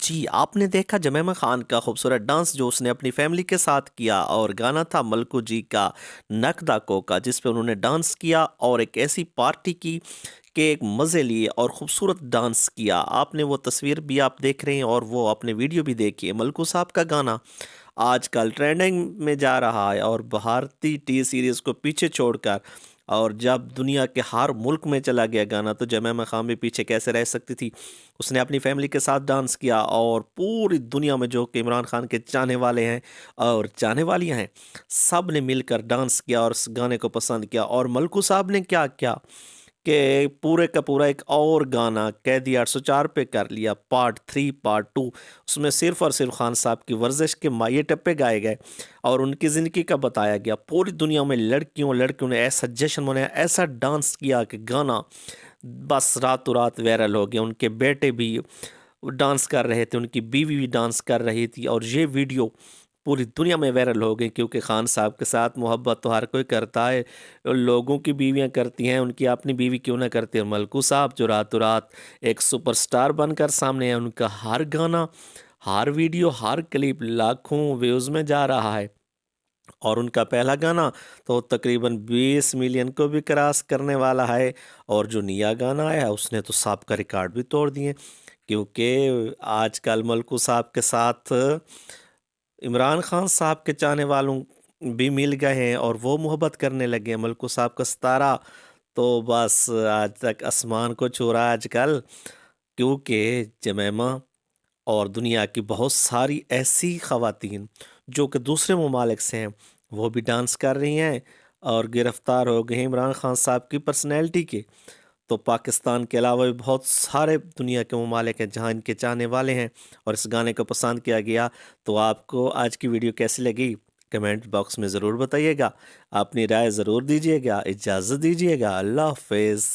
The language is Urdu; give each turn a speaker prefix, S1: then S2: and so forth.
S1: جی، آپ نے دیکھا جمیمہ خان کا خوبصورت ڈانس جو اس نے اپنی فیملی کے ساتھ کیا، اور گانا تھا ملکو جی کا نک دا کوکا، جس پہ انہوں نے ڈانس کیا اور ایک ایسی پارٹی کی کہ ایک مزے لیے اور خوبصورت ڈانس کیا۔ آپ نے وہ تصویر بھی آپ دیکھ رہے ہیں اور وہ اپنے ویڈیو بھی دیکھیے۔ ملکو صاحب کا گانا آج کل ٹرینڈنگ میں جا رہا ہے، اور بھارتی ٹی سیریز کو پیچھے چھوڑ کر اور جب دنیا کے ہر ملک میں چلا گیا گانا، تو جمیمہ خان بھی پیچھے کیسے رہ سکتی تھی؟ اس نے اپنی فیملی کے ساتھ ڈانس کیا، اور پوری دنیا میں جو کہ عمران خان کے چاہنے والے ہیں اور چاہنے والیاں ہیں، سب نے مل کر ڈانس کیا اور اس گانے کو پسند کیا۔ اور ملکو صاحب نے کیا کیا کہ پورے کا پورا ایک اور گانا قیدی 804 پہ کر لیا، پارٹ 3 پارٹ 2۔ اس میں صرف اور صرف خان صاحب کی ورزش کے مائع ٹپے گائے گئے اور ان کی زندگی کا بتایا گیا۔ پوری دنیا میں لڑکیوں نے ایسا جشن منایا، ایسا ڈانس کیا کہ گانا بس راتوں رات وائرل ہو گیا۔ ان کے بیٹے بھی ڈانس کر رہے تھے، ان کی بیوی بھی ڈانس کر رہی تھی، اور یہ ویڈیو پوری دنیا میں وائرل ہو گئی، کیونکہ خان صاحب کے ساتھ محبت تو ہر کوئی کرتا ہے، لوگوں کی بیویاں کرتی ہیں، ان کی اپنی بیوی کیوں نہ کرتی ہے؟ اور ملکو صاحب جو راتوں رات ایک سپر سٹار بن کر سامنے ہیں، ان کا ہر گانا، ہر ویڈیو، ہر کلپ لاکھوں ویوز میں جا رہا ہے، اور ان کا پہلا گانا تو تقریباً 20 ملین کو بھی کراس کرنے والا ہے، اور جو نیا گانا آیا اس نے تو سب کا ریکارڈ بھی توڑ دیے، کیونکہ آج کل ملکو صاحب کے ساتھ عمران خان صاحب کے چاہنے والوں بھی مل گئے ہیں، اور وہ محبت کرنے لگے ہیں۔ ملکو صاحب کا ستارہ تو بس آج تک آسمان کو چھو رہا ہے آج کل، کیونکہ جمیمہ اور دنیا کی بہت ساری ایسی خواتین جو کہ دوسرے ممالک سے ہیں، وہ بھی ڈانس کر رہی ہیں اور گرفتار ہو گئے ہیں عمران خان صاحب کی پرسنالٹی کے۔ تو پاکستان کے علاوہ بھی بہت سارے دنیا کے ممالک ہیں جہاں ان کے چاہنے والے ہیں، اور اس گانے کو پسند کیا گیا۔ تو آپ کو آج کی ویڈیو کیسی لگی؟ کمنٹ باکس میں ضرور بتائیے گا، اپنی رائے ضرور دیجیے گا۔ اجازت دیجیے گا، اللہ حافظ۔